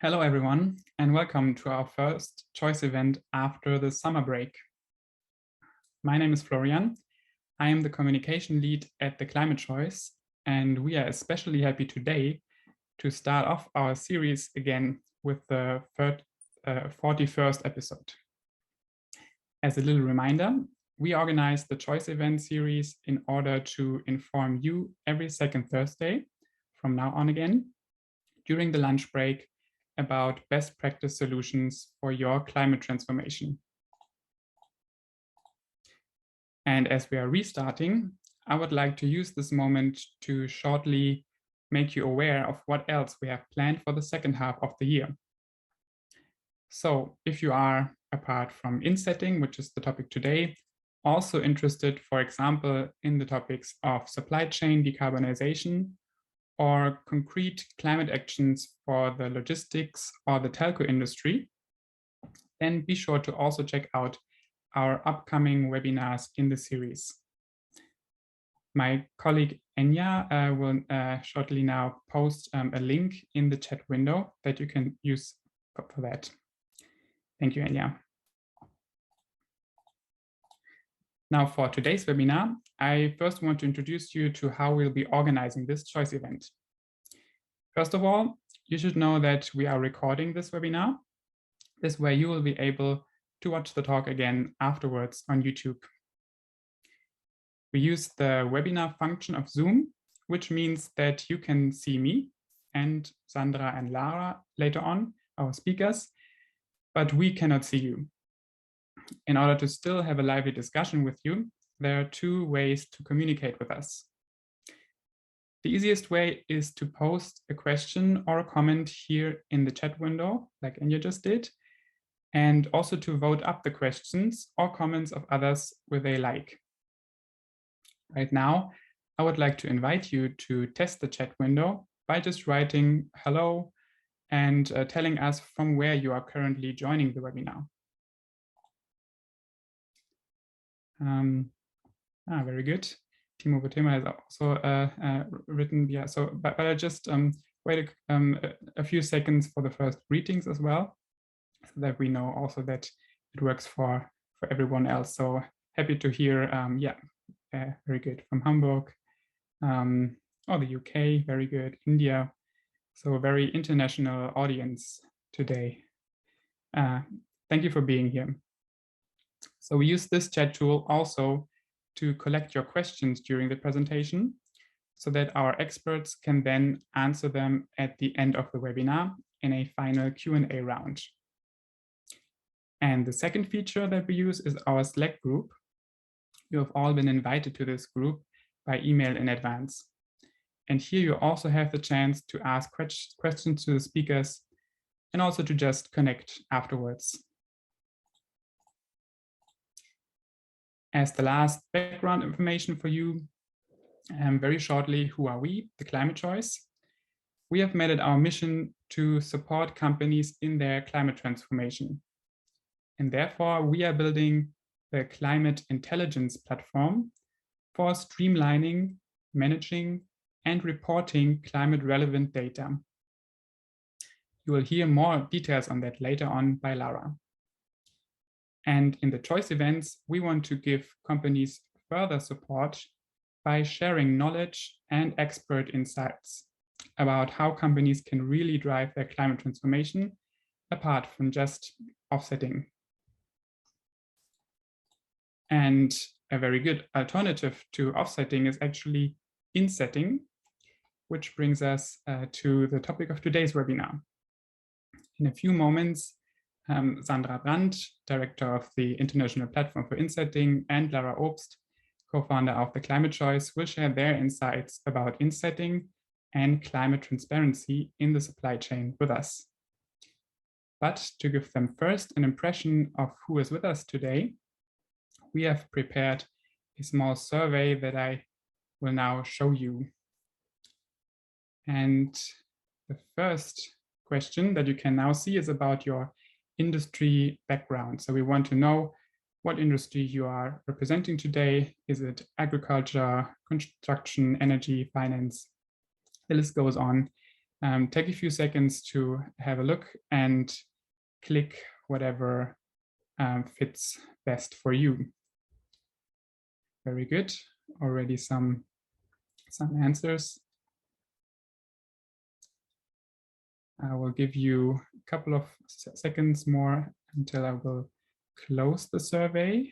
Hello, everyone, and welcome to our first choice event after the summer break. My name is Florian. I am the communication lead at the Climate Choice, and we are especially happy today to start off our series again with the 41st episode. As a little reminder, we organize the choice event series in order to inform you every second Thursday from now on again during the lunch break about best practice solutions for your climate transformation. And as we are restarting, I would like to use this moment to shortly make you aware of what else we have planned for the second half of the year. So if you are, apart from Insetting, which is the topic today, also interested, for example, in the topics of supply chain decarbonization or concrete climate actions for the logistics or the telco industry, then be sure to also check out our upcoming webinars in the series. My colleague Enya will shortly now post a link in the chat window that you can use for that. Thank you, Enya. Now for today's webinar, I first want to introduce you to how we'll be organizing this choice event. First of all, you should know that we are recording this webinar. This way you will be able to watch the talk again afterwards on YouTube. We use the webinar function of Zoom, which means that you can see me and Sandra and Lara later on, our speakers, but we cannot see you. In order to still have a lively discussion with you, there are two ways to communicate with us. The easiest way is to post a question or a comment here in the chat window, like Enya just did, and also to vote up the questions or comments of others where they like. Right now, I would like to invite you to test the chat window by just writing hello and telling us from where you are currently joining the webinar. Very good. Timo Botema has also written, yeah, so, but I just wait a few seconds for the first greetings as well, so that we know also that it works for everyone else. So happy to hear, yeah, very good, from Hamburg, or the UK, very good, India. So a very international audience today. Thank you for being here. So we use this chat tool also to collect your questions during the presentation so that our experts can then answer them at the end of the webinar in a final Q&A round. And the second feature that we use is our Slack group. You have all been invited to this group by email in advance. And here you also have the chance to ask questions to the speakers and also to just connect afterwards. As the last background information for you, very shortly, who are we, the Climate Choice? We have made it our mission to support companies in their climate transformation. And therefore, we are building the climate intelligence platform for streamlining, managing, and reporting climate relevant data. You will hear more details on that later on by Lara. And in the choice events, we want to give companies further support by sharing knowledge and expert insights about how companies can really drive their climate transformation apart from just offsetting. And a very good alternative to offsetting is actually insetting, which brings us to the topic of today's webinar. In a few moments, Sandra Brandt, Director of the International Platform for Insetting, and Lara Obst, co-founder of the Climate Choice, will share their insights about insetting and climate transparency in the supply chain with us. But to give them first an impression of who is with us today, we have prepared a small survey that I will now show you. And the first question that you can now see is about your industry background. So we want to know what industry you are representing today. Is it agriculture, construction, energy, finance? The list goes on. take a few seconds to have a look and click whatever fits best for you. Very good. Already some answers. I will give you a couple of seconds more until I will close the survey.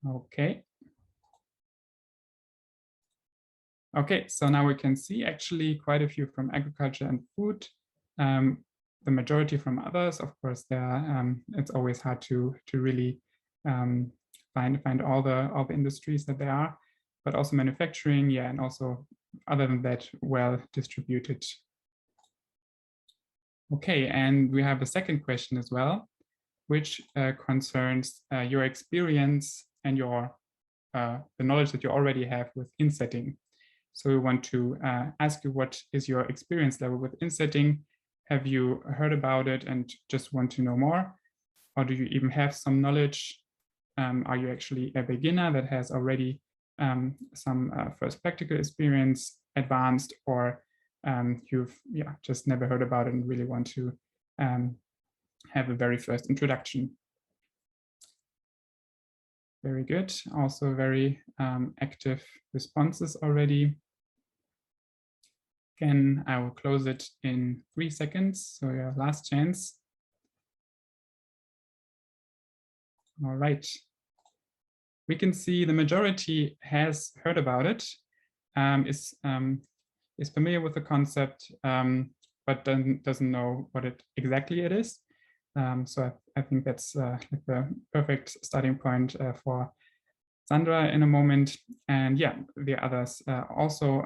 Okay. Okay, so now we can see actually quite a few from agriculture and food. The majority from others, of course. It's always hard to really find all the industries that there are, but also manufacturing, yeah, and also other than that, well distributed. Okay, and we have a second question as well, which concerns your experience and your the knowledge that you already have with insetting. So we want to ask you, what is your experience level with insetting? Have you heard about it and just want to know more? Or do you even have some knowledge? Are you actually a beginner that has already some first practical experience, advanced, or you've just never heard about it and really want to have a very first introduction? Very good. Also very active responses already. Again, I will close it in 3 seconds. So your last chance. All right. We can see the majority has heard about it, is familiar with the concept, but doesn't know what exactly it is. So I think that's like the perfect starting point for Sandra in a moment. And yeah, the others also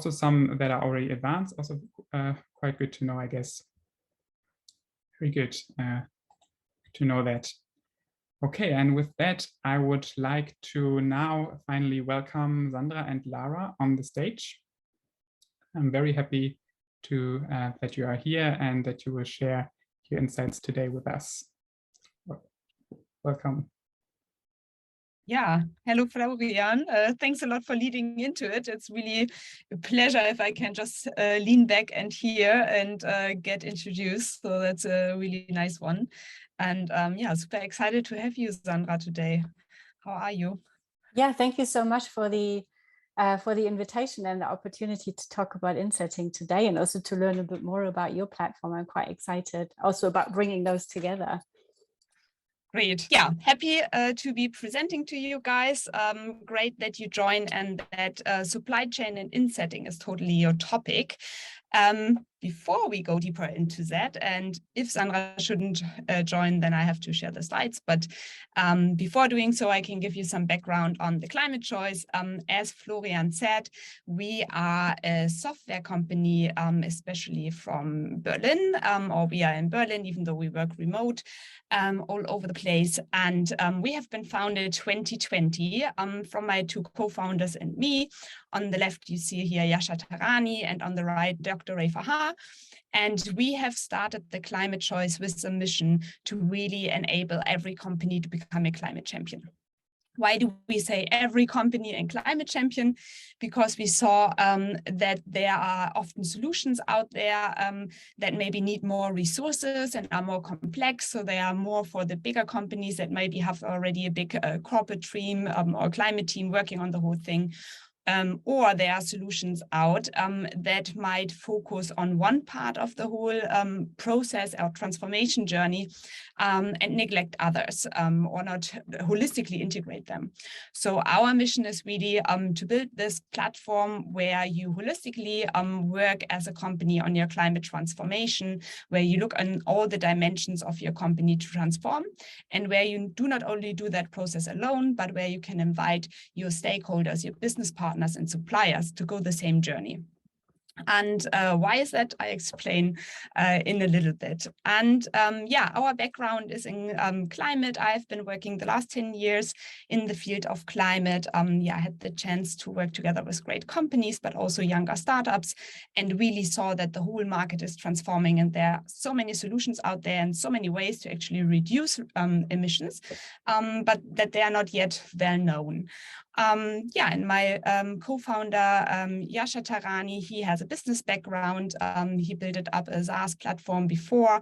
some that are already advanced, also quite good to know, I guess. Very good to know that. Okay, and with that, I would like to now finally welcome Sandra and Lara on the stage. I'm very happy to that you are here and that you will share your insights today with us. Welcome. Yeah, hello Florian. Thanks a lot for leading into it. It's really a pleasure if I can just lean back and hear and get introduced. So that's a really nice one. And yeah, super excited to have you, Sandra, today. How are you? Yeah, thank you so much for the invitation and the opportunity to talk about insetting today, and also to learn a bit more about your platform. I'm quite excited also about bringing those together. Great. Yeah, happy to be presenting to you guys. Great that you join and that supply chain and insetting is totally your topic. Before we go deeper into that, and if Sandra shouldn't join, then I have to share the slides. But before doing so, I can give you some background on the climate choice. As Florian said, we are a software company, especially from Berlin, or we are in Berlin, even though we work remote all over the place. And we have been founded 2020 from my two co-founders and me. On the left, you see here Yasha Tarani, and on the right, Dr. Ray Fahar. And we have started the climate choice with a mission to really enable every company to become a climate champion. Why do we say every company and climate champion? Because we saw that there are often solutions out there that maybe need more resources and are more complex. So they are more for the bigger companies that maybe have already a big corporate team or climate team working on the whole thing. Or there are solutions out that might focus on one part of the whole process or transformation journey and neglect others or not holistically integrate them. So our mission is really to build this platform where you holistically work as a company on your climate transformation, where you look on all the dimensions of your company to transform, and where you do not only do that process alone, but where you can invite your stakeholders, your business partners, and suppliers to go the same journey. And why is that? I explain in a little bit. And yeah, our background is in climate. I've been working the last 10 years in the field of climate. Yeah, I had the chance to work together with great companies, but also younger startups, and really saw that the whole market is transforming, and there are so many solutions out there and so many ways to actually reduce emissions, but that they are not yet well known. And my co-founder, Yasha Tarani, he has a business background. He built it up a SaaS platform before.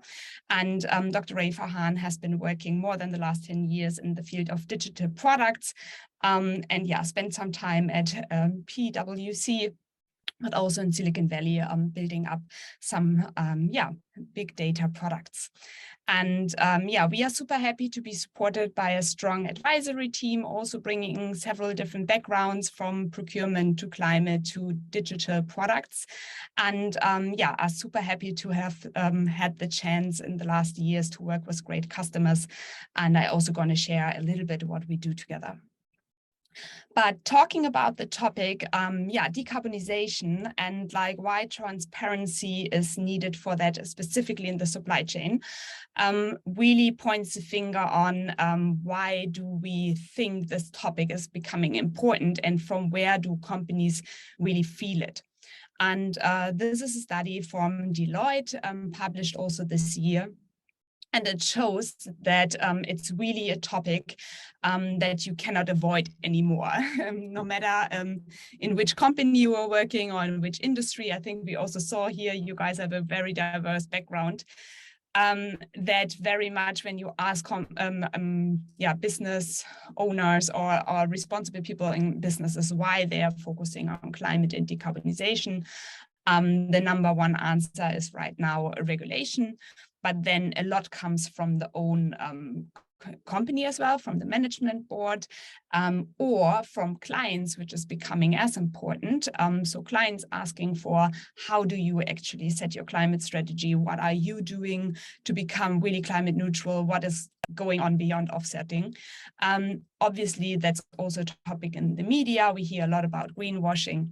And Dr. Ray Farhan has been working more than the last 10 years in the field of digital products. Spent some time at PwC, but also in Silicon Valley, building up some big data products. And we are super happy to be supported by a strong advisory team, also bringing several different backgrounds from procurement to climate to digital products. And are super happy to have had the chance in the last years to work with great customers. And I also going to share a little bit what we do together. But talking about the topic, decarbonization and like why transparency is needed for that, specifically in the supply chain, really points the finger on why do we think this topic is becoming important and from where do companies really feel it. And this is a study from Deloitte, published also this year. And it shows that it's really a topic that you cannot avoid anymore, no matter in which company you are working or in which industry. I think we also saw here, you guys have a very diverse background. That very much when you ask business owners or responsible people in businesses why they are focusing on climate and decarbonization, the number one answer is right now regulation. But then a lot comes from the own company as well, from the management board, or from clients, which is becoming as important. So clients asking for, how do you actually set your climate strategy? What are you doing to become really climate neutral? What is going on beyond offsetting? Obviously, that's also a topic in the media. We hear a lot about greenwashing.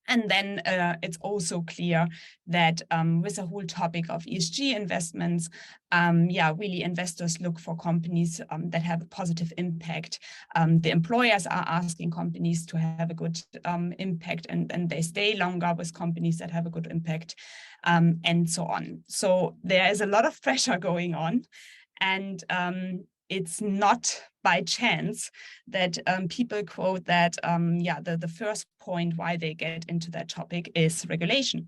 And then it's also clear that with the whole topic of ESG investments, really investors look for companies that have a positive impact. The employers are asking companies to have a good impact, and they stay longer with companies that have a good impact, and so on. So there is a lot of pressure going on. And it's not by chance that people quote that, the first point why they get into that topic is regulation.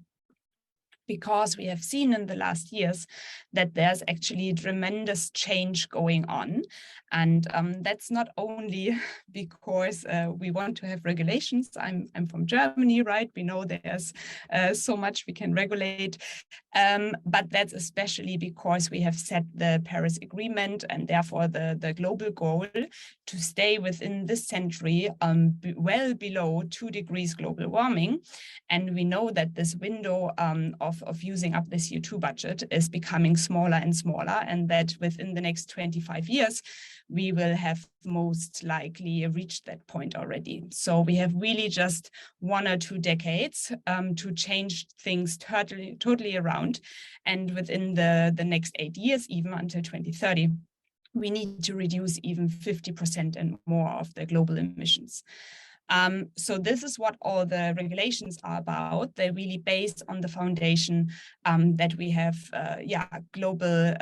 Because we have seen in the last years that there's actually tremendous change going on. And that's not only because we want to have regulations. I'm from Germany, right? We know there's so much we can regulate. But that's especially because we have set the Paris Agreement and therefore the global goal to stay within this century well below 2 degrees global warming. And we know that this window of using up the CO2 budget is becoming smaller and smaller, and that within the next 25 years, we will have most likely reached that point already. So we have really just 1 or 2 decades to change things totally around. And within the next 8 years, even until 2030, we need to reduce even 50% and more of the global emissions. So this is what all the regulations are about. They're really based on the foundation that we have global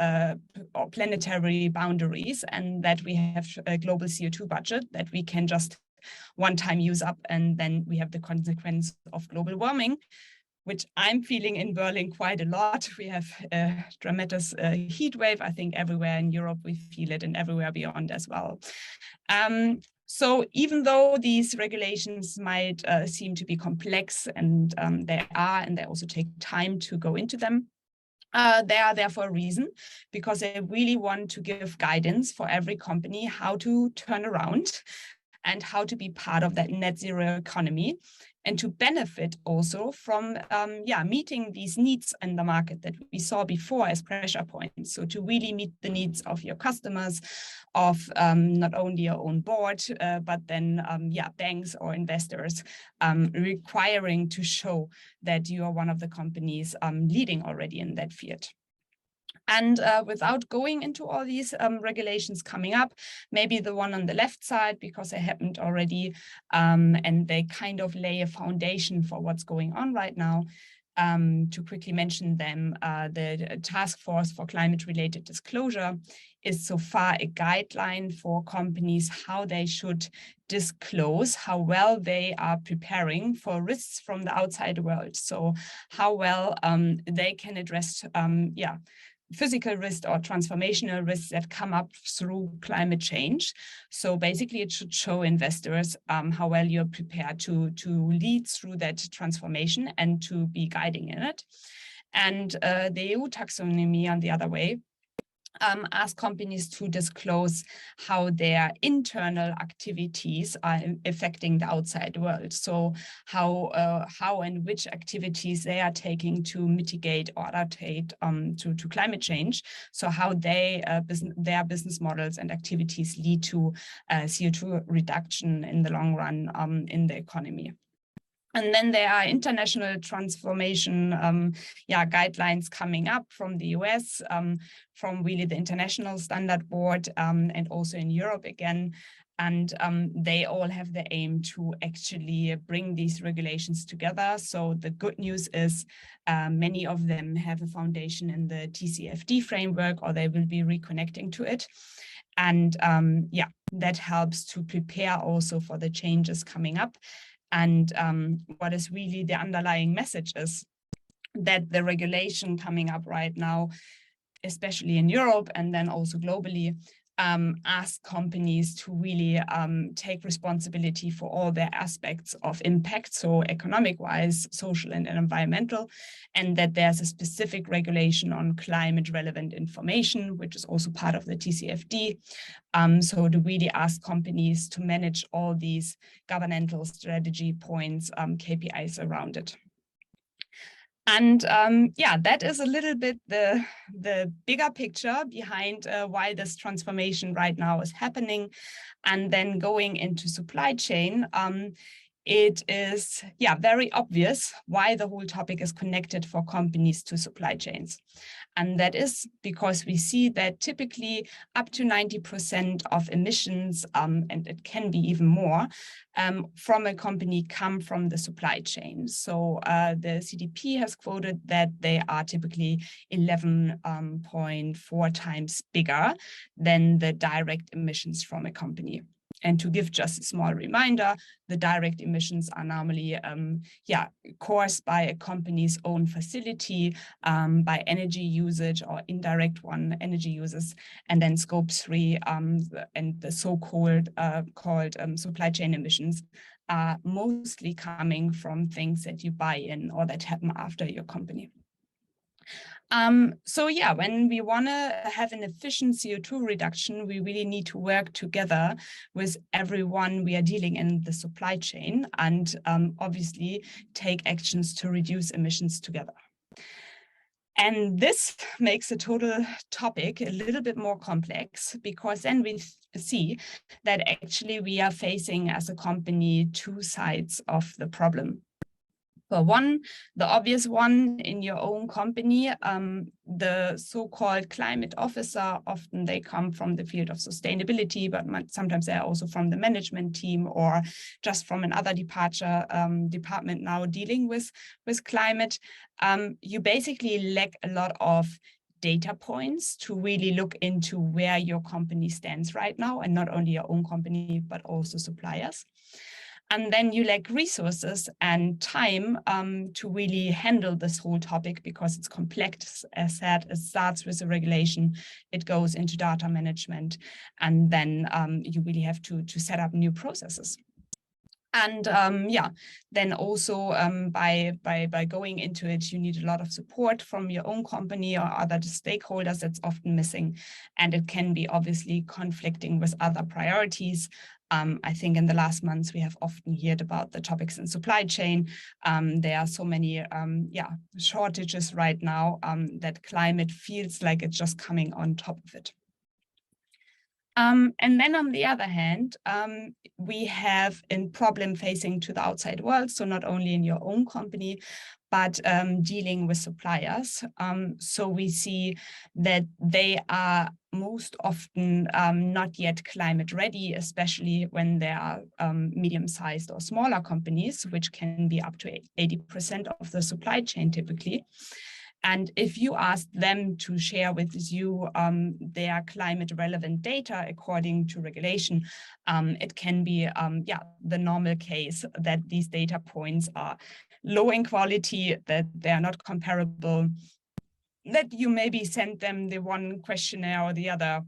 or planetary boundaries, and that we have a global CO2 budget that we can just one time use up, and then we have the consequence of global warming, which I'm feeling in Berlin quite a lot. We have a tremendous heat wave. I think everywhere in Europe we feel it, and everywhere beyond as well. So even though these regulations might seem to be complex, and they also take time to go into them, they are there for a reason, because they really want to give guidance for every company how to turn around and how to be part of that net zero economy, and to benefit also from meeting these needs in the market that we saw before as pressure points. So to really meet the needs of your customers, of not only your own board, but then banks or investors, requiring to show that you are one of the companies leading already in that field. And without going into all these regulations coming up, maybe the one on the left side, because they happened already, and they kind of lay a foundation for what's going on right now. To quickly mention them, the Task Force for Climate-Related Disclosure is so far a guideline for companies how they should disclose how well they are preparing for risks from the outside world. So how well they can address physical risks or transformational risks that come up through climate change. So basically it should show investors how well you're prepared to lead through that transformation and to be guiding in it. And the EU taxonomy, on the other way, ask companies to disclose how their internal activities are affecting the outside world. So how and which activities they are taking to mitigate or adaptate to climate change. So how their business models and activities lead to CO2 reduction in the long run in the economy. And then there are international transformation guidelines coming up from the US, from really the International Standard Board, and also in Europe again. And they all have the aim to actually bring these regulations together. So the good news is many of them have a foundation in the TCFD framework, or they will be reconnecting to it. And that helps to prepare also for the changes coming up. And what is really the underlying message is that the regulation coming up right now, especially in Europe and then also globally, ask companies to really take responsibility for all their aspects of impact, so economic-wise, social and environmental, and that there's a specific regulation on climate-relevant information, which is also part of the TCFD. So to really ask companies to manage all these governmental strategy points, KPIs around it. And that is a little bit the bigger picture behind why this transformation right now is happening. And then going into supply chain, it is very obvious why the whole topic is connected for companies to supply chains. And that is because we see that typically up to 90% of emissions, and it can be even more, from a company come from the supply chain. So the CDP has quoted that they are typically 11.4 times bigger than the direct emissions from a company. And to give just a small reminder, the direct emissions are normally caused by a company's own facility, by energy usage or indirect energy uses, and then scope 3 and the so-called supply chain emissions are mostly coming from things that you buy in or that happen after your company. When we want to have an efficient CO2 reduction, we really need to work together with everyone we are dealing in the supply chain and obviously take actions to reduce emissions together. And this makes the total topic a little bit more complex because then we see that actually we are facing as a company two sides of the problem. For one, the obvious one in your own company, the so-called climate officer, often they come from the field of sustainability, but sometimes they're also from the management team or just from another department now dealing with climate. You basically lack a lot of data points to really look into where your company stands right now, and not only your own company, but also suppliers. And then you lack resources and time to really handle this whole topic because it's complex. As said, it starts with a regulation, it goes into data management, and then you really have to set up new processes. And then also by going into it, you need a lot of support from your own company or other stakeholders that's often missing. And it can be obviously conflicting with other priorities. I think in the last months, we have often heard about the topics in supply chain. There are so many shortages right now that climate feels like it's just coming on top of it. And then on the other hand, we have a problem facing to the outside world. So not only in your own company, but dealing with suppliers. So we see that they are most often not yet climate ready, especially when they are medium-sized or smaller companies, which can be up to 80% of the supply chain typically. And if you ask them to share with you their climate relevant data according to regulation, it can be the normal case that these data points are low in quality, that they are not comparable, that you maybe send them the one questionnaire or the other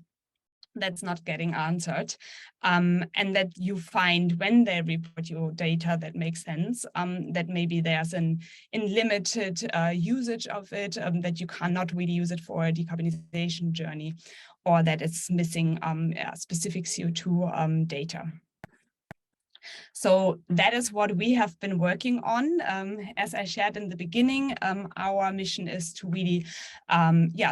that's not getting answered, and that you find when they report your data that makes sense, that maybe there's an unlimited usage of it, that you cannot really use it for a decarbonization journey, or that it's missing specific CO2 data. So that is what we have been working on. As I shared in the beginning, our mission is to really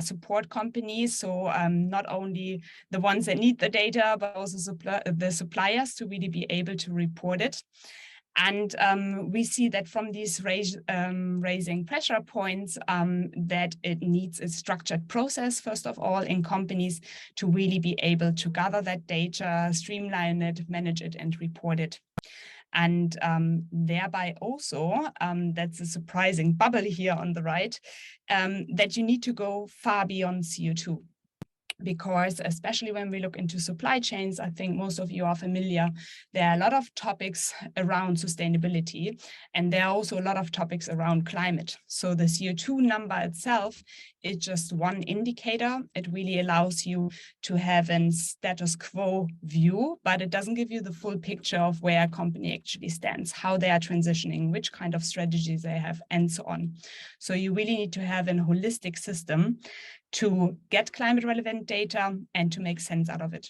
support companies. So not only the ones that need the data, but also the suppliers to really be able to report it. And we see that from these raising pressure points, that it needs a structured process, first of all, in companies to really be able to gather that data, streamline it, manage it, and report it. And thereby also, that's a surprising bubble here on the right, that you need to go far beyond CO2. Because especially when we look into supply chains, I think most of you are familiar, there are a lot of topics around sustainability, and there are also a lot of topics around climate. So the CO2 number itself is just one indicator. It really allows you to have a status quo view, but it doesn't give you the full picture of where a company actually stands, how they are transitioning, which kind of strategies they have, and so on. So you really need to have a holistic system to get climate relevant data and to make sense out of it.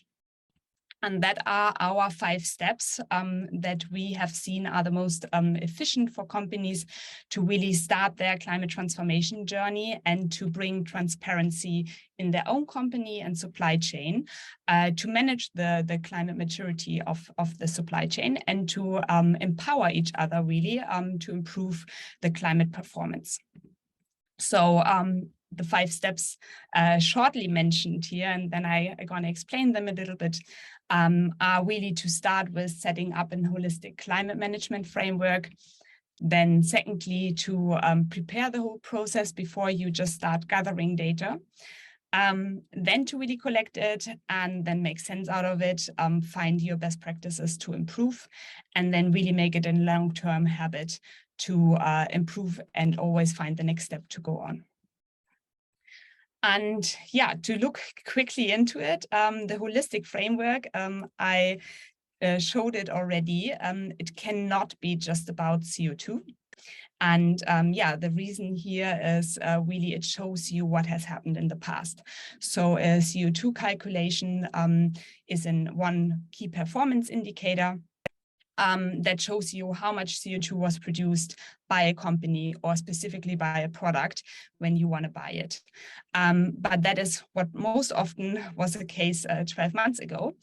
And that are our 5 steps that we have seen are the most efficient for companies to really start their climate transformation journey and to bring transparency in their own company and supply chain, to manage the climate maturity of the supply chain, and to empower each other really to improve the climate performance. So the 5 steps shortly mentioned here, and then I'm going to explain them a little bit, are really to start with setting up a holistic climate management framework. Then secondly, to prepare the whole process before you just start gathering data. Then to really collect it and then make sense out of it, find your best practices to improve, and then really make it a long-term habit to improve and always find the next step to go on. And yeah, to look quickly into it, the holistic framework, I showed it already. It cannot be just about CO2. And the reason here is really it shows you what has happened in the past. So a CO2 calculation is one key performance indicator that shows you how much CO2 was produced by a company or specifically by a product when you want to buy it. But that is what most often was the case 12 months ago.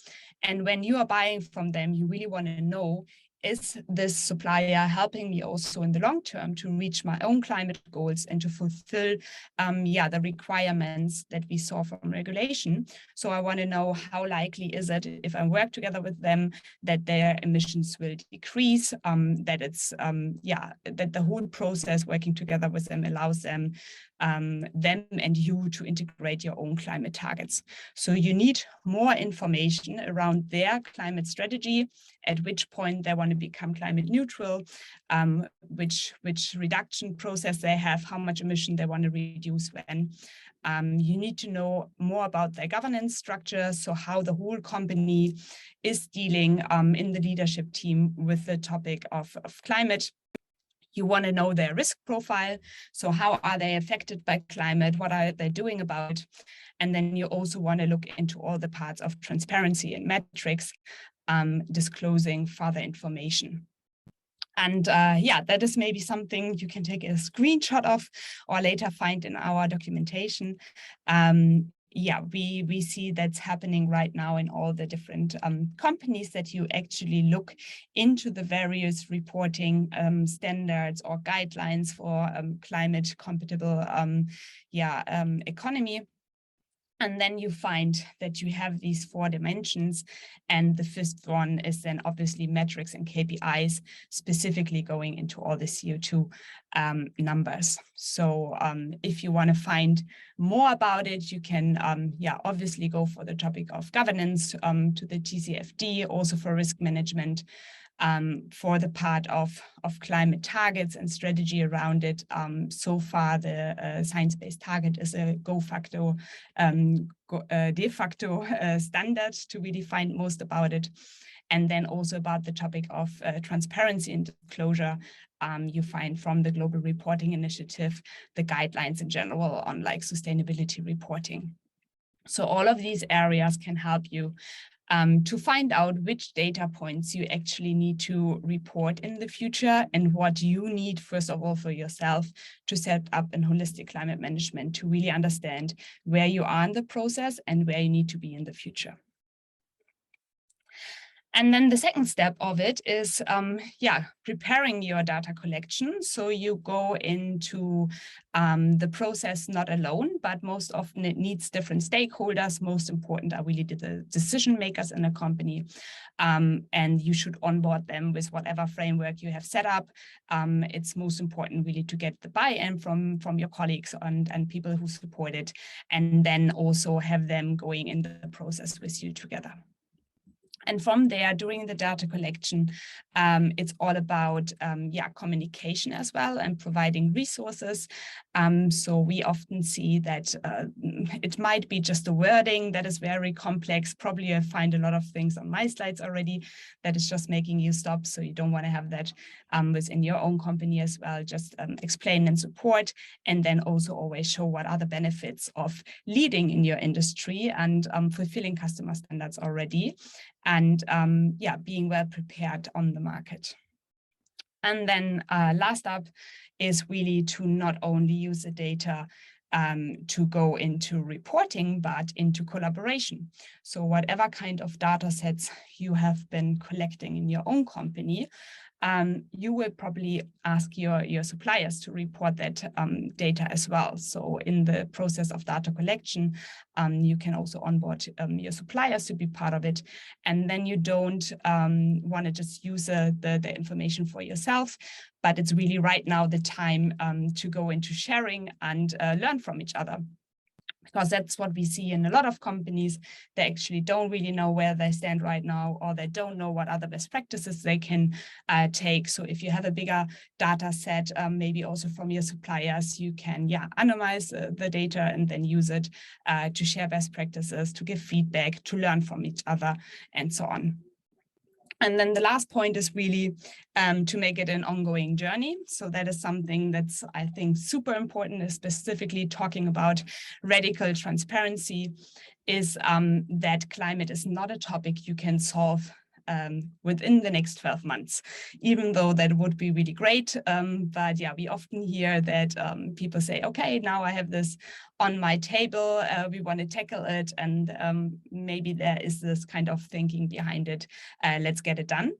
And when you are buying from them, you really want to know, is this supplier helping me also in the long term to reach my own climate goals and to fulfill the requirements that we saw from regulation? So I want to know, how likely is it, if I work together with them, that their emissions will decrease, that it's that the whole process working together with them allows them and you to integrate your own climate targets. So you need more information around their climate strategy, at which point they want to become climate neutral, which reduction process they have, how much emission they want to reduce when. You need to know more about their governance structure, so how the whole company is dealing in the leadership team with the topic of climate. You want to know their risk profile. So how are they affected by climate? What are they doing about it? And then you also want to look into all the parts of transparency and metrics, disclosing further information. And that is maybe something you can take a screenshot of or later find in our documentation. yeah, we see that's happening right now in all the different companies, that you actually look into the various reporting standards or guidelines for climate compatible economy. And then you find that you have these 4 dimensions. And the fifth one is then obviously metrics and KPIs, specifically going into all the CO2 numbers. So if you want to find more about it, you can obviously go for the topic of governance to the TCFD, also for risk management. For the part of climate targets and strategy around it. So far, the science-based target is a de facto standard to really find most about it. And then also about the topic of transparency and disclosure, you find from the Global Reporting Initiative, the guidelines in general on like sustainability reporting. So all of these areas can help you to find out which data points you actually need to report in the future and what you need, first of all, for yourself to set up a holistic climate management to really understand where you are in the process and where you need to be in the future. And then the second step of it is, preparing your data collection. So you go into the process not alone, but most often it needs different stakeholders. Most important are really the decision makers in a company. And you should onboard them with whatever framework you have set up. It's most important really to get the buy-in from your colleagues and people who support it, and then also have them going in the process with you together. And from there, during the data collection, it's all about communication as well and providing resources. So we often see that it might be just the wording that is very complex. Probably I find a lot of things on my slides already that is just making you stop. So you don't want to have that within your own company as well. Just explain and support, and then also always show what are the benefits of leading in your industry and fulfilling customer standards already. And being well prepared on the market. And then last up is really to not only use the data to go into reporting, but into collaboration. So whatever kind of data sets you have been collecting in your own company, you will probably ask your suppliers to report that data as well. So in the process of data collection, you can also onboard your suppliers to be part of it. And then you don't want to just use the information for yourself, but it's really right now the time to go into sharing and learn from each other. Because that's what we see in a lot of companies. They actually don't really know where they stand right now, or they don't know what other best practices they can take. So if you have a bigger data set, maybe also from your suppliers, you can anonymize the data and then use it to share best practices, to give feedback, to learn from each other, and so on. And then the last point is really to make it an ongoing journey. So that is something that's, I think, super important, is specifically talking about radical transparency, is that climate is not a topic you can solve within the next 12 months, even though that would be really great. But we often hear that people say, okay, now I have this on my table, we want to tackle it, and maybe there is this kind of thinking behind it, let's get it done.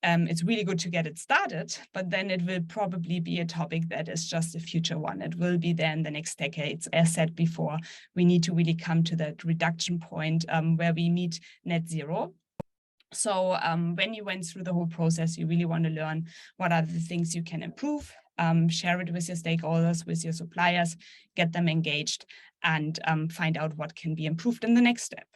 It's really good to get it started, but then it will probably be a topic that is just a future one. It will be there in the next decades. As said before, we need to really come to that reduction point where we meet net zero. So when you went through the whole process, you really want to learn what are the things you can improve, share it with your stakeholders, with your suppliers, get them engaged, and find out what can be improved in the next step.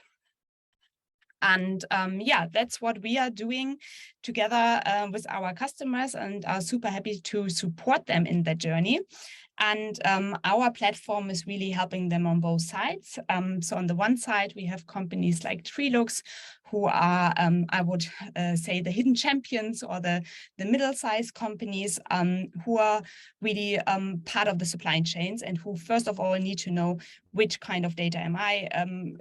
And that's what we are doing together with our customers, and are super happy to support them in that journey. And our platform is really helping them on both sides. So on the one side, we have companies like Trilux, who are, I would say, the hidden champions, or the middle-sized companies who are really part of the supply chains, and who, first of all, need to know which kind of data am I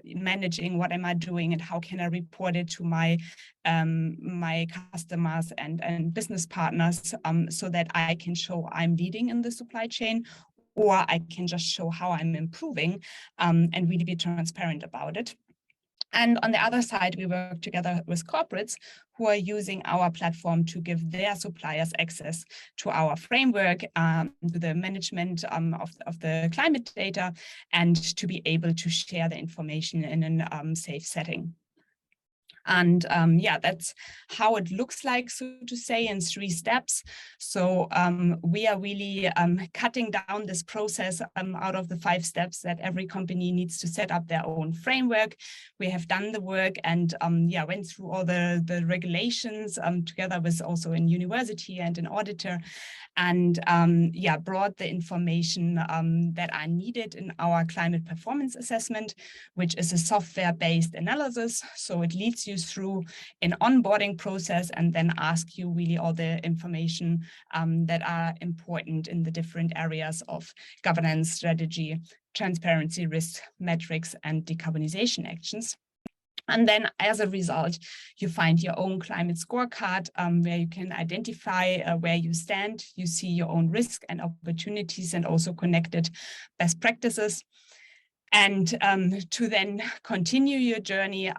managing, what am I doing, and how can I report it to my my customers and business partners, so that I can show I'm leading in the supply chain, or I can just show how I'm improving and really be transparent about it. And on the other side, we work together with corporates who are using our platform to give their suppliers access to our framework, to the management of the climate data, and to be able to share the information in a safe setting. And yeah, that's how it looks like, so to say, in 3 steps. So we are really cutting down this process out of the 5 steps that every company needs to set up their own framework. We have done the work and yeah, went through all the regulations together with also a university and an auditor, and yeah, brought the information that are needed in our climate performance assessment, which is a software-based analysis. So it leads you through an onboarding process and then ask you really all the information that are important in the different areas of governance, strategy, transparency, risk, metrics, and decarbonization actions. And then as a result, you find your own climate scorecard where you can identify where you stand. You see your own risk and opportunities and also connected best practices. And to then continue your journey,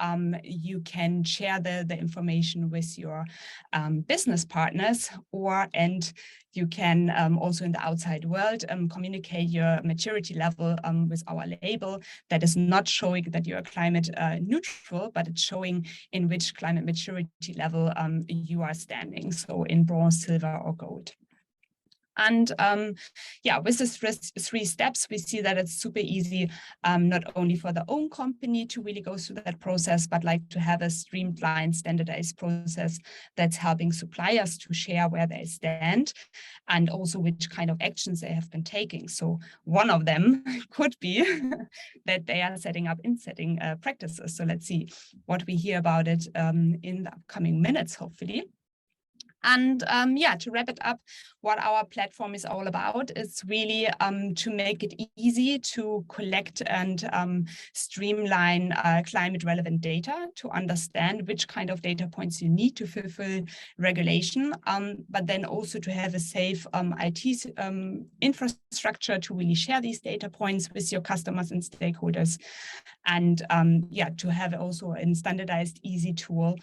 you can share the information with your business partners, and you can also in the outside world communicate your maturity level with our label that is not showing that you are climate neutral, but it's showing in which climate maturity level you are standing, so in bronze, silver, or gold. And yeah, with these 3 steps, we see that it's super easy, not only for the own company to really go through that process, but like to have a streamlined, standardized process that's helping suppliers to share where they stand and also which kind of actions they have been taking. So one of them could be that they are setting up insetting practices. So let's see what we hear about it in the upcoming minutes, hopefully. And yeah, to wrap it up, what our platform is all about is really to make it easy to collect and streamline climate relevant data, to understand which kind of data points you need to fulfill regulation, but then also to have a safe IT infrastructure to really share these data points with your customers and stakeholders. And yeah, to have also a standardized, easy tool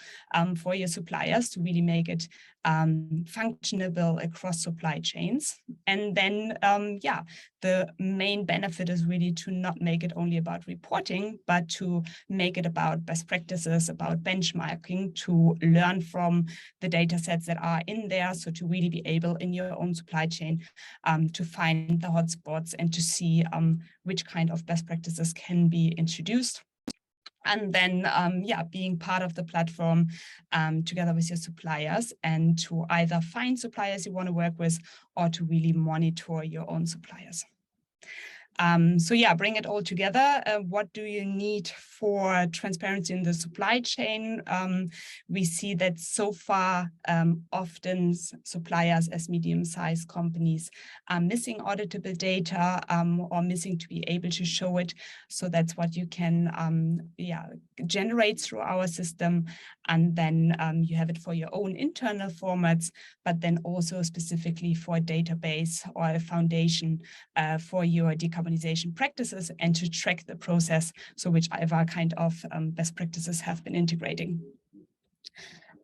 for your suppliers to really make it functionable across supply chains. And then, yeah, the main benefit is really to not make it only about reporting, but to make it about best practices, about benchmarking, to learn from the data sets that are in there. So to really be able in your own supply chain to find the hotspots and to see which kind of best practices can be introduced. And then, yeah, being part of the platform together with your suppliers, and to either find suppliers you want to work with or to really monitor your own suppliers. So yeah, bring it all together. What do you need for transparency in the supply chain? We see that so far, often suppliers as medium-sized companies are missing auditable data or missing to be able to show it. So that's what you can yeah, generate through our system. And then you have it for your own internal formats, but then also specifically for a database or a foundation for your decarbonization practices, and to track the process, so whichever kind of best practices have been integrating.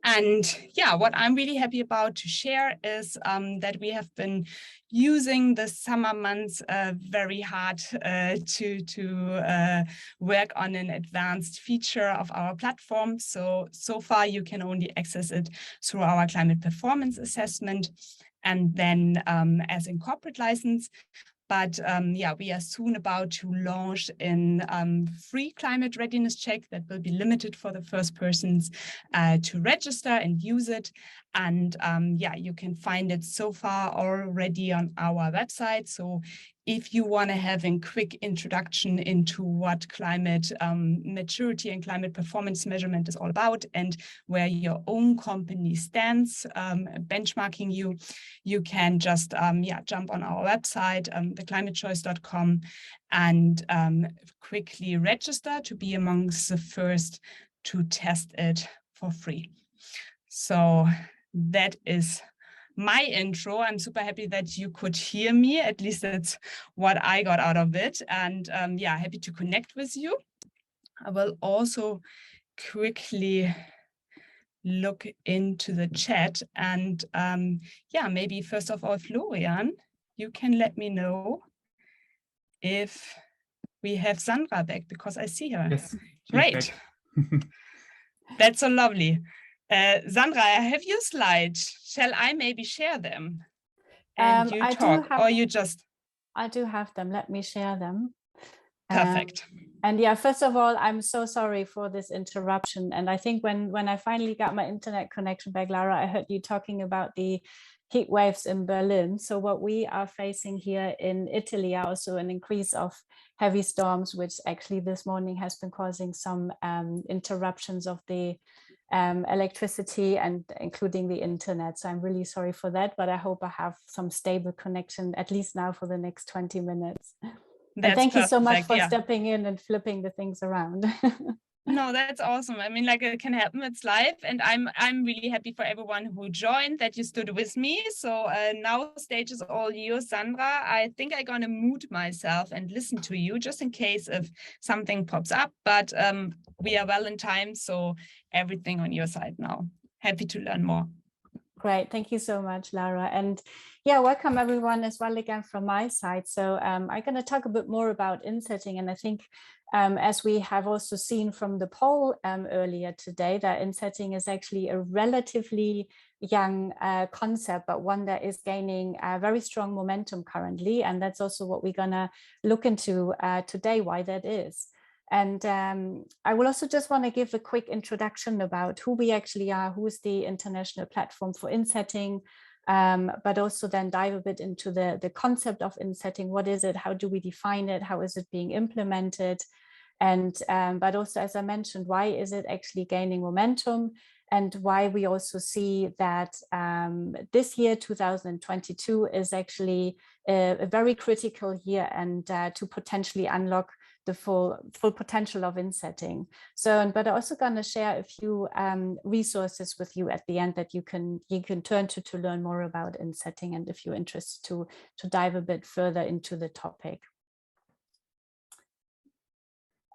And yeah, what I'm really happy about to share is that we have been using the summer months very hard to work on an advanced feature of our platform. So far you can only access it through our climate performance assessment, and then as in corporate license. But yeah, we are soon about to launch in free climate readiness check that will be limited for the first persons to register and use it. And yeah, you can find it so far already on our website. So if you want to have a quick introduction into what climate maturity and climate performance measurement is all about, and where your own company stands benchmarking you, you can just yeah, jump on our website, theclimatechoice.com, and quickly register to be amongst the first to test it for free. So that is my intro. I'm super happy that you could hear me. At least that's what I got out of it. And yeah, happy to connect with you. I will also quickly look into the chat. And yeah, maybe first of all, Florian, you can let me know if we have Sandra back, because I see her. Yes, great. That's so lovely. Sandra, I have your slides. Shall I maybe share them? And you talk, or you just... I do have them. Let me share them. Perfect. And yeah, first of all, I'm so sorry for this interruption. And I think when I finally got my internet connection back, Lara, I heard you talking about the heat waves in Berlin. So what we are facing here in Italy are also an increase of heavy storms, which actually this morning has been causing some interruptions of the electricity and including the internet. So I'm really sorry for that, but I hope I have some stable connection, at least now for the next 20 minutes. And thank you so much for stepping in and flipping the things around. No, that's awesome. I mean, like, it can happen, it's live. And I'm really happy for everyone who joined, that you stood with me. So now stage is all yours, Sandra. I think I'm gonna mute myself and listen to you just in case if something pops up, but we are well in time. So everything on your side now. Happy to learn more. Great, thank you so much, Lara. And yeah, welcome everyone as well again from my side. So I'm going to talk a bit more about insetting. And I think as we have also seen from the poll earlier today, that insetting is actually a relatively young concept, but one that is gaining very strong momentum currently. And that's also what we're going to look into today, why that is. And I will also just want to give a quick introduction about who we actually are, who is the international platform for insetting, but also then dive a bit into the concept of insetting. What is it? How do we define it? How is it being implemented? And but also, as I mentioned, why is it actually gaining momentum? And why we also see that this year, 2022, is actually a very critical year, and to potentially unlock the full potential of insetting. So, but I'm also going to share a few resources with you at the end that you can turn to learn more about insetting, and if you're interested to dive a bit further into the topic.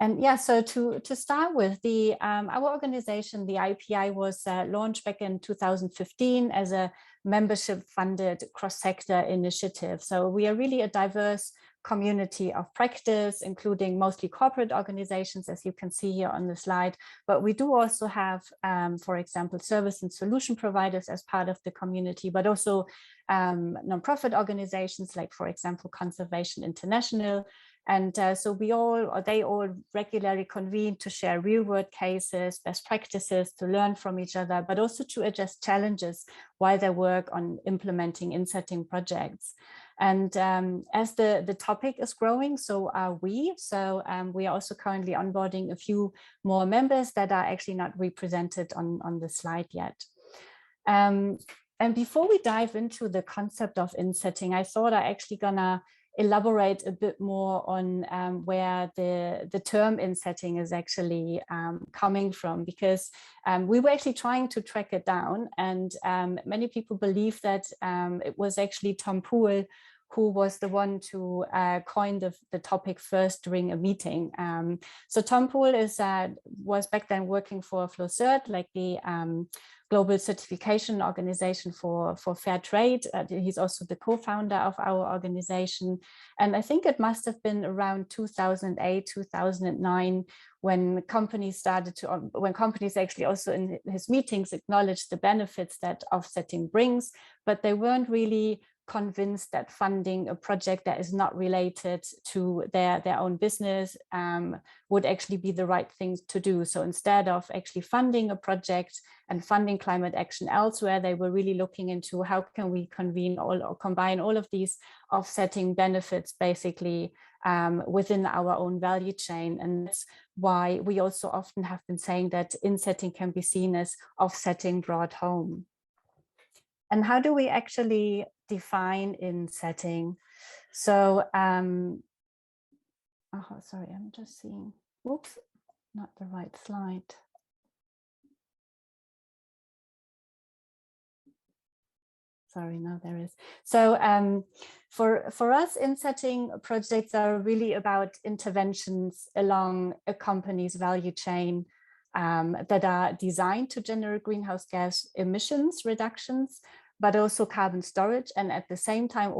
And yeah, so to start with, our organization, the IPI, was launched back in 2015 as a membership-funded cross-sector initiative. So we are really a diverse community of practice, including mostly corporate organizations, as you can see here on the slide. But we do also have, for example, service and solution providers as part of the community, but also nonprofit organizations like, for example, Conservation International. And so they all regularly convene to share real-world cases, best practices, to learn from each other, but also to address challenges while they work on implementing insetting projects. And as the topic is growing, so are we. So we are also currently onboarding a few more members that are actually not represented on the slide yet. And before we dive into the concept of insetting, I thought I actually gonna elaborate a bit more on where the term insetting is actually coming from, because we were actually trying to track it down, and many people believe that it was actually Tom Poole who was the one to coin the topic first during a meeting. So Tom Poole was back then working for FlowCert, like the global certification organization for fair trade. He's also the co-founder of our organization. And I think it must have been around 2008, 2009, when companies actually also in his meetings acknowledged the benefits that offsetting brings, but they weren't really convinced that funding a project that is not related to their own business would actually be the right thing to do. So instead of actually funding a project and funding climate action elsewhere, they were really looking into how can we combine all of these offsetting benefits basically within our own value chain. And that's why we also often have been saying that insetting can be seen as offsetting brought home. And how do we actually define insetting? So, sorry, I'm just seeing, whoops, not the right slide. Sorry, no, there is. So for us, insetting projects are really about interventions along a company's value chain that are designed to generate greenhouse gas emissions reductions, but also carbon storage, and at the same time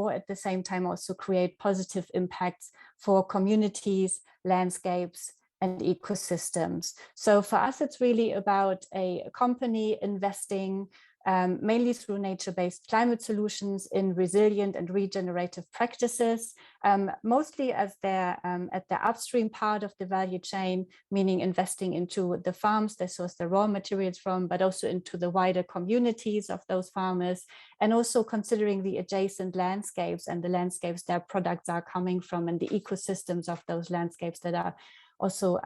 also create positive impacts for communities, landscapes, and ecosystems. So for us, it's really about a company investing mainly through nature-based climate solutions in resilient and regenerative practices, mostly as at the upstream part of the value chain, meaning investing into the farms they source the raw materials from, but also into the wider communities of those farmers, and also considering the adjacent landscapes and the landscapes their products are coming from, and the ecosystems of those landscapes that are also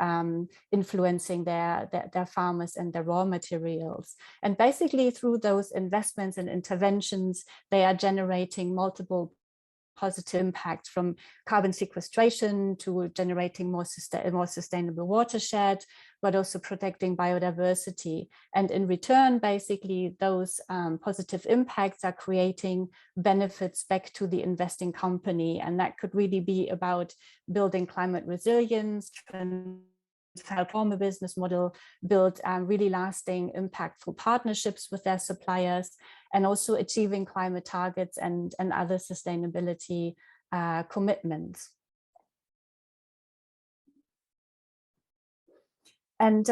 influencing their farmers and their raw materials. And basically through those investments and interventions, they are generating multiple positive impacts, from carbon sequestration to generating more sustainable watershed, but also protecting biodiversity. And in return, basically, those positive impacts are creating benefits back to the investing company. And that could really be about building climate resilience, transform a business model, build really lasting, impactful partnerships with their suppliers, and also achieving climate targets and other sustainability commitments. And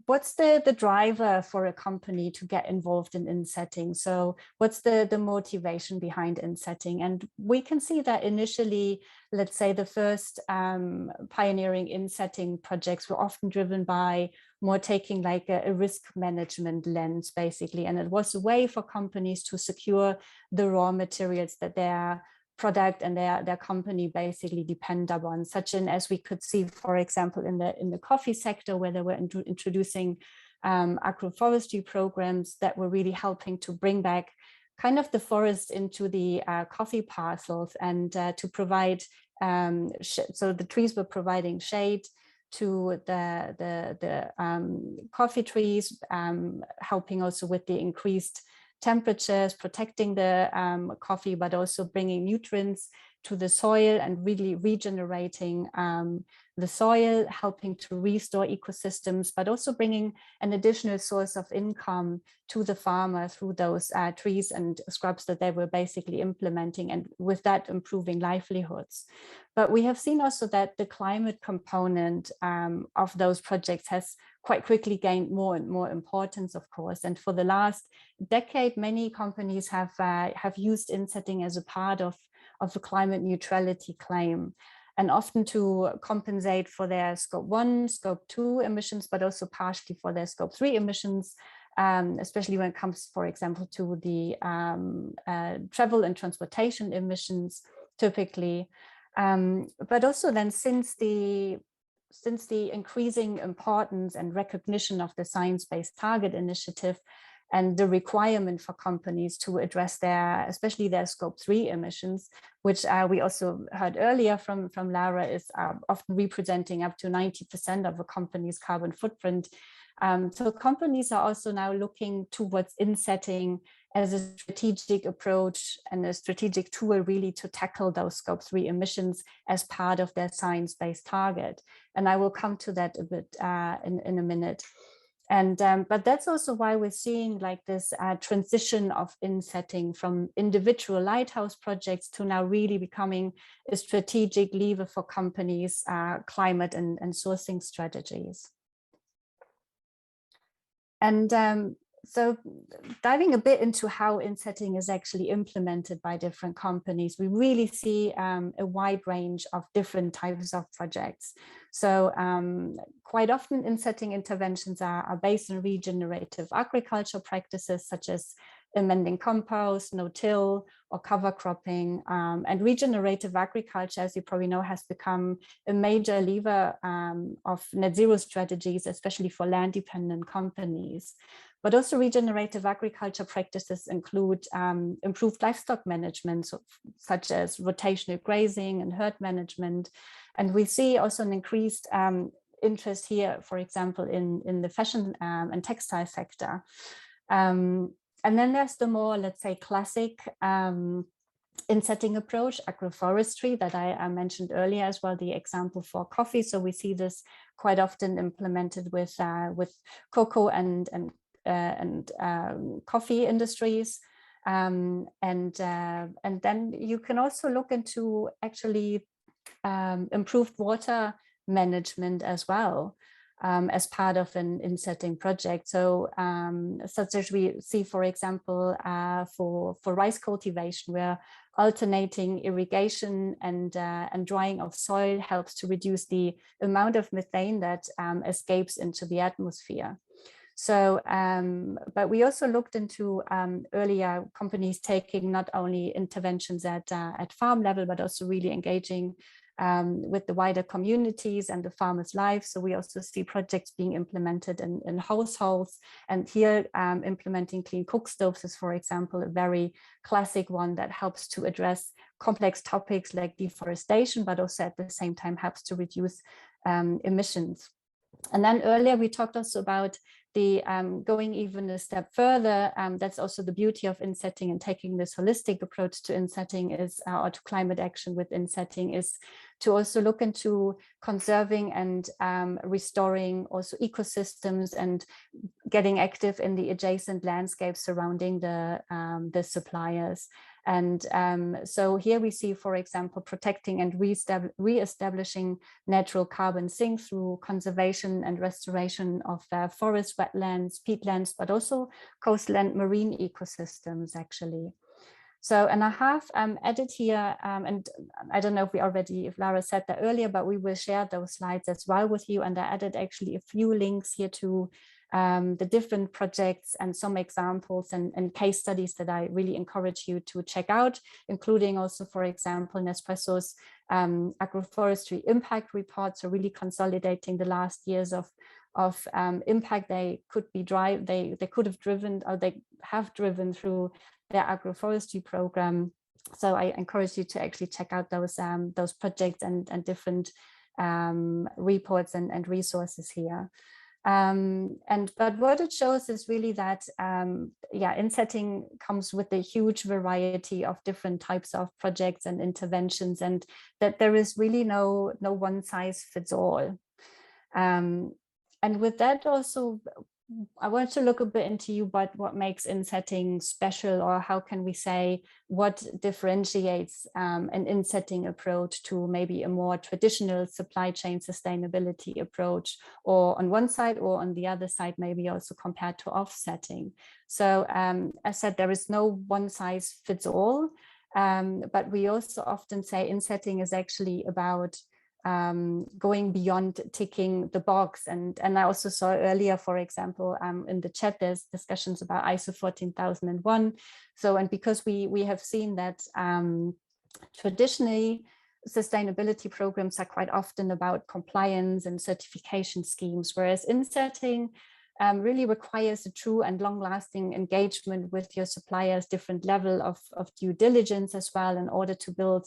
what's the driver for a company to get involved in insetting? So what's the motivation behind insetting? And we can see that initially, let's say the first pioneering insetting projects were often driven by more taking like a risk management lens, basically. And it was a way for companies to secure the raw materials that their product and their company basically depend upon, such as we could see, for example, in the coffee sector, where they were introducing agroforestry programs that were really helping to bring back kind of the forest into the coffee parcels, and to provide, so the trees were providing shade to the coffee trees, helping also with the increased temperatures, protecting the coffee, but also bringing nutrients to the soil and really regenerating the soil, helping to restore ecosystems, but also bringing an additional source of income to the farmer through those trees and scrubs that they were basically implementing, and with that improving livelihoods. But we have seen also that the climate component of those projects has quite quickly gained more and more importance, of course. And for the last decade, many companies have used insetting as a part of the climate neutrality claim, and often to compensate for their scope 1, scope 2 emissions, but also partially for their scope 3 emissions, especially when it comes, for example, to the travel and transportation emissions typically. But also then, since the increasing importance and recognition of the Science-Based Target Initiative and the requirement for companies to address especially their scope 3 emissions, which we also heard earlier from Lara, is often representing up to 90% of a company's carbon footprint. So companies are also now looking towards insetting as a strategic approach and a strategic tool really to tackle those scope 3 emissions as part of their science-based target. And I will come to that a bit in a minute. And but that's also why we're seeing like this transition of insetting from individual lighthouse projects to now really becoming a strategic lever for companies' climate and sourcing strategies. And so diving a bit into how insetting is actually implemented by different companies, we really see a wide range of different types of projects. So quite often insetting interventions are based on regenerative agriculture practices, such as amending compost, no-till, or cover cropping. And regenerative agriculture, as you probably know, has become a major lever of net zero strategies, especially for land-dependent companies. But also regenerative agriculture practices include improved livestock management, such as rotational grazing and herd management. And we see also an increased interest here, for example, in the fashion and textile sector. And then there's the more, let's say, classic insetting approach, agroforestry, that I mentioned earlier as well, the example for coffee. So we see this quite often implemented with cocoa and coffee industries. And then you can also look into actually improved water management as well, as part of an insetting project. So such as we see, for example, for rice cultivation, where alternating irrigation and drying of soil helps to reduce the amount of methane that escapes into the atmosphere. So, but we also looked into earlier companies taking not only interventions at farm level, but also really engaging with the wider communities and the farmers' lives. So we also see projects being implemented in households, and here implementing clean cook stoves is, for example, a very classic one that helps to address complex topics like deforestation, but also at the same time helps to reduce emissions. And then earlier we talked also about the going even a step further. That's also the beauty of insetting and taking this holistic approach to insetting is, or to climate action with insetting, is to also look into conserving and restoring also ecosystems and getting active in the adjacent landscapes surrounding the suppliers. And so here we see, for example, protecting and re-establishing natural carbon sinks through conservation and restoration of forest, wetlands, peatlands, but also coastal and marine ecosystems, actually. So, and I have added here, and I don't know if Lara said that earlier, but we will share those slides as well with you. And I added actually a few links here to the different projects and some examples and case studies that I really encourage you to check out, including also, for example, Nespresso's agroforestry impact reports, so really consolidating the last years of impact they could have driven, or they have driven through their agroforestry program. So I encourage you to actually check out those projects and different reports and resources here. But what it shows is really that, insetting comes with a huge variety of different types of projects and interventions, and that there is really no one size fits all. And with that also, I want to look a bit into what makes insetting special, or how can we say what differentiates an insetting approach to maybe a more traditional supply chain sustainability approach, or on one side, or on the other side, maybe also compared to offsetting. So as said, there is no one size fits all, but we also often say insetting is actually about going beyond ticking the box. And I also saw earlier, for example, in the chat, there's discussions about ISO 14001. So, and because we have seen that traditionally sustainability programs are quite often about compliance and certification schemes, whereas insetting really requires a true and long-lasting engagement with your suppliers, different level of due diligence as well, in order to build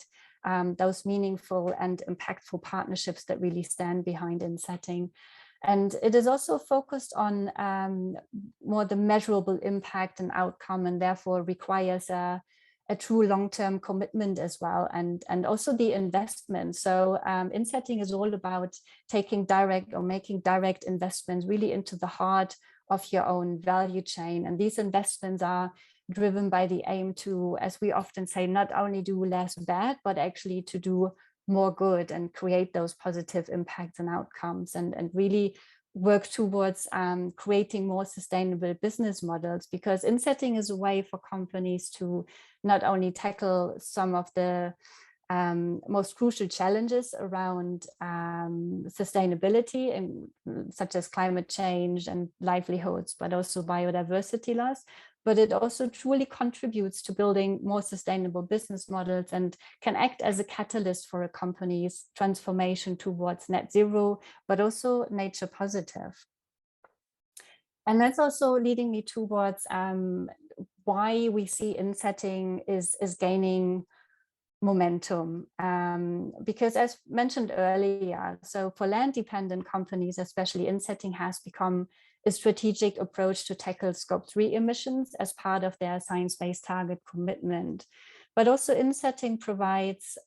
those meaningful and impactful partnerships that really stand behind insetting. And it is also focused on more the measurable impact and outcome, and therefore requires a true long-term commitment as well, and also the investment. So insetting is all about taking direct or making direct investments really into the heart of your own value chain. And these investments are driven by the aim to, as we often say, not only do less bad, but actually to do more good and create those positive impacts and outcomes, and really work towards creating more sustainable business models, because insetting is a way for companies to not only tackle some of the most crucial challenges around sustainability, and such as climate change and livelihoods, but also biodiversity loss. But it also truly contributes to building more sustainable business models and can act as a catalyst for a company's transformation towards net zero, but also nature positive. And that's also leading me towards why we see insetting is gaining momentum, because as mentioned earlier, so for land dependent companies especially, insetting has become a strategic approach to tackle Scope 3 emissions as part of their science-based target commitment. But also Insetting provides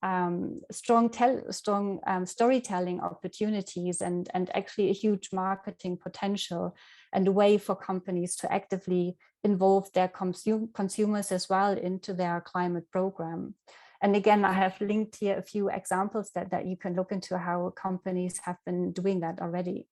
strong storytelling opportunities and actually a huge marketing potential and a way for companies to actively involve their consumers as well into their climate program. And again, I have linked here a few examples that you can look into how companies have been doing that already.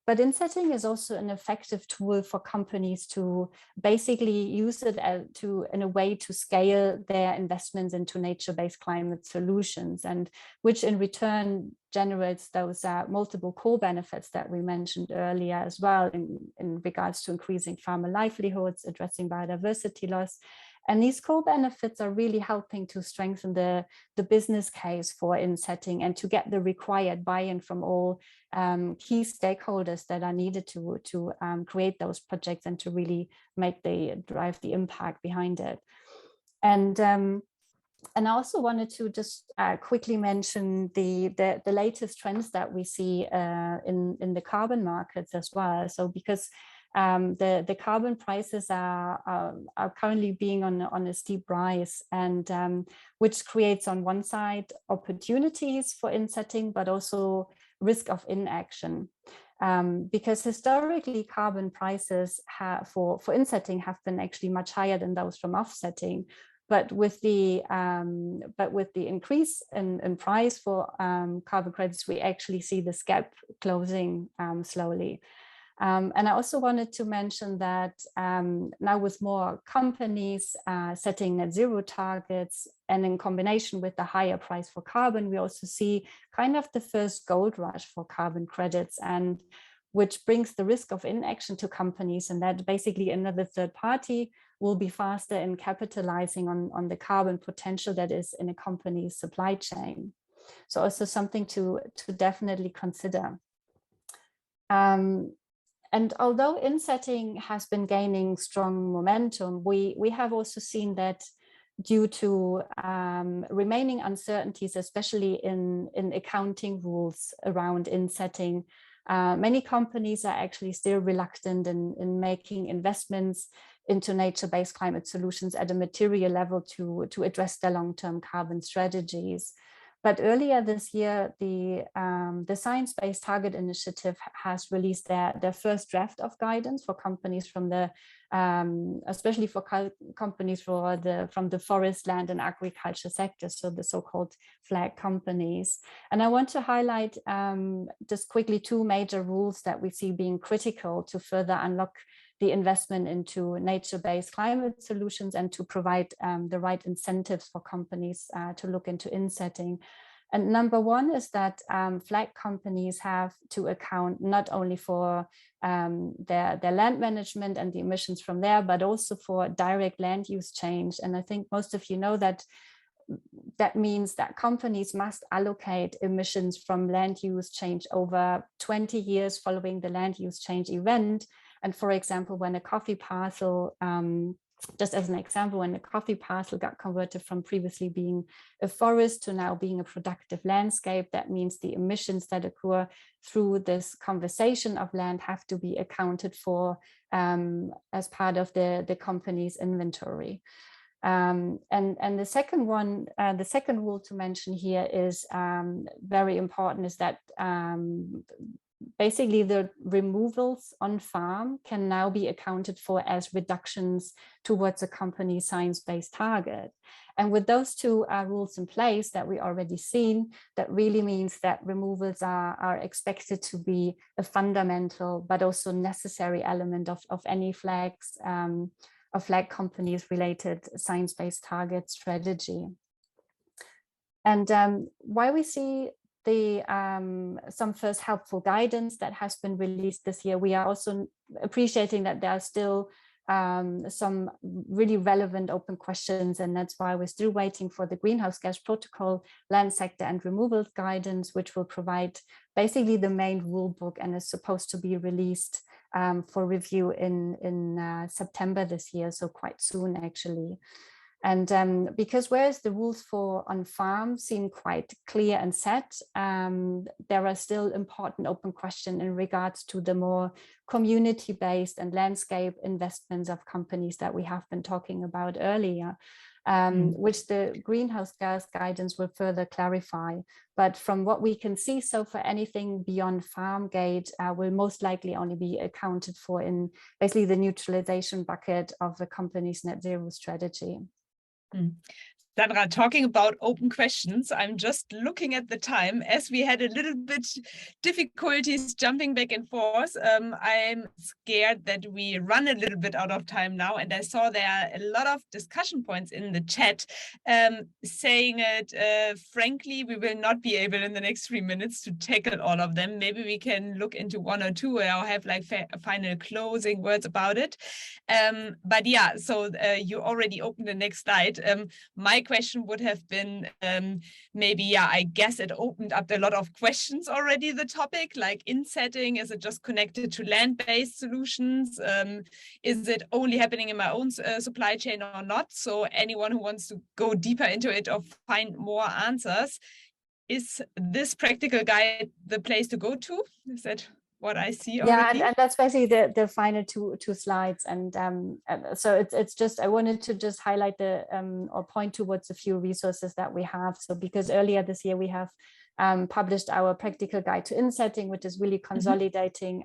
But Insetting is also an effective tool for companies to basically use it in a way to scale their investments into nature-based climate solutions, and which in return generates those multiple core benefits that we mentioned earlier as well in regards to increasing farmer livelihoods, addressing biodiversity loss. And these core benefits are really helping to strengthen the business case for Insetting and to get the required buy-in from all key stakeholders that are needed to create those projects and to really drive the impact behind it. And I also wanted to just quickly mention the latest trends that we see in the carbon markets as well. So because the carbon prices are currently being on a steep rise, and which creates on one side opportunities for Insetting, but also risk of inaction. Because historically carbon prices for Insetting have been actually much higher than those from offsetting. But with the increase in price for carbon credits, we actually see this gap closing slowly. And I also wanted to mention that now with more companies setting net zero targets, and in combination with the higher price for carbon, we also see kind of the first gold rush for carbon credits, and which brings the risk of inaction to companies, and that basically another third party will be faster in capitalizing on the carbon potential that is in a company's supply chain. So also something to definitely consider. And although Insetting has been gaining strong momentum, we have also seen that due to remaining uncertainties, especially in accounting rules around Insetting, many companies are actually still reluctant in making investments into nature-based climate solutions at a material level to address their long-term carbon strategies. But earlier this year, the Science-Based Target Initiative has released their first draft of guidance for companies from the, especially for companies from the forest, land, and agriculture sectors, so the so-called flag companies. And I want to highlight just quickly two major rules that we see being critical to further unlock the investment into nature-based climate solutions and to provide the right incentives for companies to look into Insetting. And number one is that flag companies have to account not only for their land management and the emissions from there, but also for direct land use change. And I think most of you know that that means that companies must allocate emissions from land use change over 20 years following the land use change event. And for example, when a coffee parcel, just as an example, when a coffee parcel got converted from previously being a forest to now being a productive landscape, that means the emissions that occur through this conservation of land have to be accounted for as part of the company's inventory. And the second one, the second rule to mention here is very important, is that basically the removals on farm can now be accounted for as reductions towards a company's science-based target. And with those two rules in place that we already seen, that really means that removals are expected to be a fundamental but also necessary element of any flags of flag companies related science-based target strategy. And why we see some first helpful guidance that has been released this year, we are also appreciating that there are still some really relevant open questions, and that's why we're still waiting for the Greenhouse Gas Protocol, land sector and removal guidance, which will provide basically the main rule book and is supposed to be released for review in September this year, so quite soon actually. And because whereas the rules for on-farm seem quite clear and set, there are still important open questions in regards to the more community-based and landscape investments of companies that we have been talking about earlier, which the greenhouse gas guidance will further clarify. But from what we can see so far, anything beyond farm gate will most likely only be accounted for in basically the neutralization bucket of the company's net zero strategy. Sandra, talking about open questions, I'm just looking at the time as we had a little bit difficulties jumping back and forth. I'm scared that we run a little bit out of time now. And I saw there are a lot of discussion points in the chat saying it frankly, we will not be able in the next 3 minutes to tackle all of them. Maybe we can look into 1 or 2 or have like final closing words about it. But yeah, so you already opened the next slide. My question would have been maybe, yeah, I guess it opened up a lot of questions already, the topic, like insetting, is it just connected to land-based solutions? Is it only happening in my own supply chain or not? So anyone who wants to go deeper into it or find more answers, is this practical guide the place to go to? Is that what I see already? Yeah, and that's basically the final two slides, and so it's just, I wanted to just highlight the or point towards a few resources that we have. So because earlier this year we have published our practical guide to insetting, which is really consolidating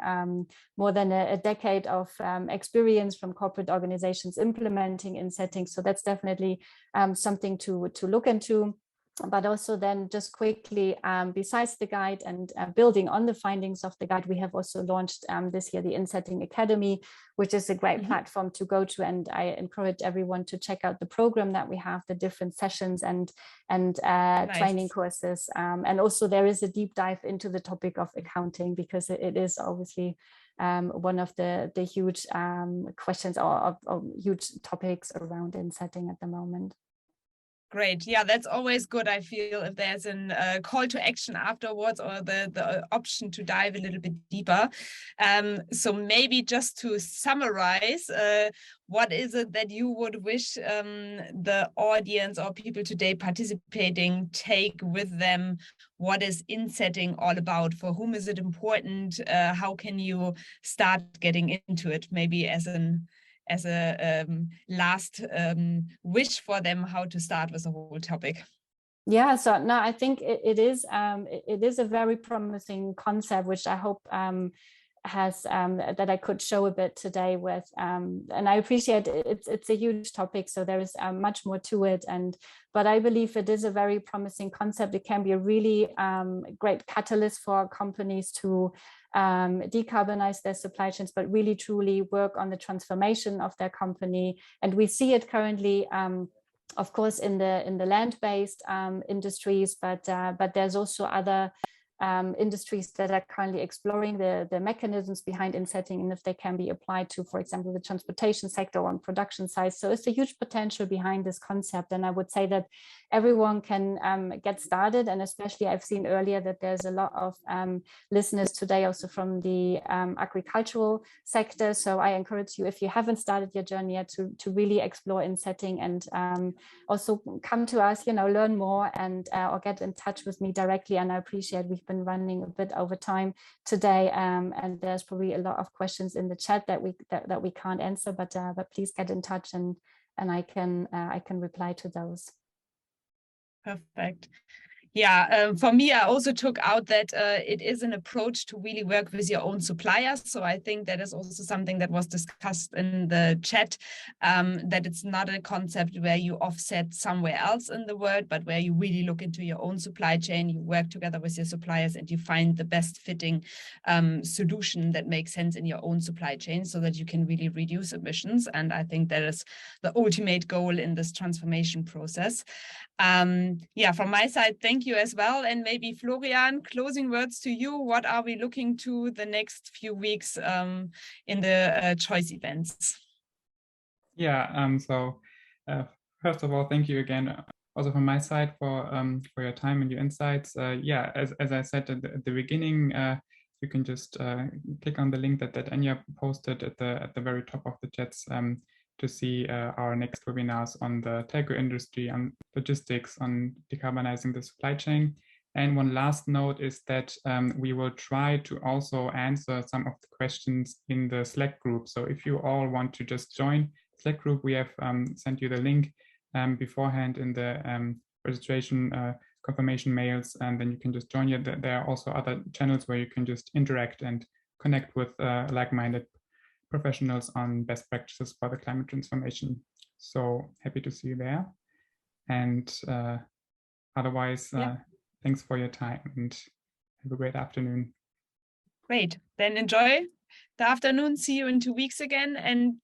more than a decade of experience from corporate organizations implementing insetting. So that's definitely something to look into. But also then just quickly, besides the guide and building on the findings of the guide, we have also launched this year the Insetting Academy, which is a great platform to go to. And I encourage everyone to check out the program that we have, the different sessions and nice. Training courses. And also there is a deep dive into the topic of accounting, because it is obviously one of the huge questions or huge topics around insetting at the moment. Great. Yeah, that's always good. I feel if there's a call to action afterwards, or the option to dive a little bit deeper. So maybe just to summarize, what is it that you would wish the audience or people today participating take with them? What is insetting all about? For whom is it important? How can you start getting into it? Maybe as a last wish for them, how to start with the whole topic. Yeah, so no, I think it is a very promising concept, which I hope has that I could show a bit today with, and I appreciate it's a huge topic, so there is much more to it, but I believe it is a very promising concept. It can be a really great catalyst for companies to decarbonize their supply chains, but really truly work on the transformation of their company. And we see it currently, of course, in the land-based industries, but there's also other industries that are currently exploring the mechanisms behind insetting, and if they can be applied to, for example, the transportation sector on production side. So it's a huge potential behind this concept, and I would say that everyone can get started. And especially I've seen earlier that there's a lot of listeners today also from the agricultural sector. So I encourage you, if you haven't started your journey yet, to really explore insetting, and also come to us, learn more, and or get in touch with me directly. And I appreciate we've been running a bit over time today, and there's probably a lot of questions in the chat that we can't answer, but please get in touch, and I can reply to those. Perfect. Yeah, for me, I also took out that it is an approach to really work with your own suppliers. So I think that is also something that was discussed in the chat, that it's not a concept where you offset somewhere else in the world, but where you really look into your own supply chain, you work together with your suppliers, and you find the best fitting solution that makes sense in your own supply chain, so that you can really reduce emissions. And I think that is the ultimate goal in this transformation process. Yeah, from my side, thank you as well. And maybe Florian, closing words to you. What are we looking to the next few weeks in the choice events? Yeah, so first of all, thank you again also from my side for your time and your insights. Yeah, as I said at the beginning, you can just click on the link that Anya posted at the very top of the chats to see our next webinars on the telco industry, on logistics, on decarbonizing the supply chain. And one last note is that we will try to also answer some of the questions in the Slack group. So if you all want to just join Slack group, we have sent you the link beforehand in the registration confirmation mails, and then you can just join it. There are also other channels where you can just interact and connect with like-minded professionals on best practices for the climate transformation. So happy to see you there. And otherwise, thanks for your time and have a great afternoon. Great. Then enjoy the afternoon. See you in 2 weeks again. And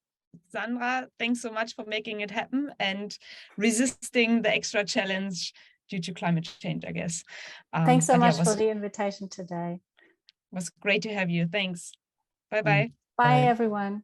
Sandra, thanks so much for making it happen and resisting the extra challenge due to climate change, I guess. Thanks so much for the invitation today. It was great to have you. Thanks. Bye-bye. Bye, everyone.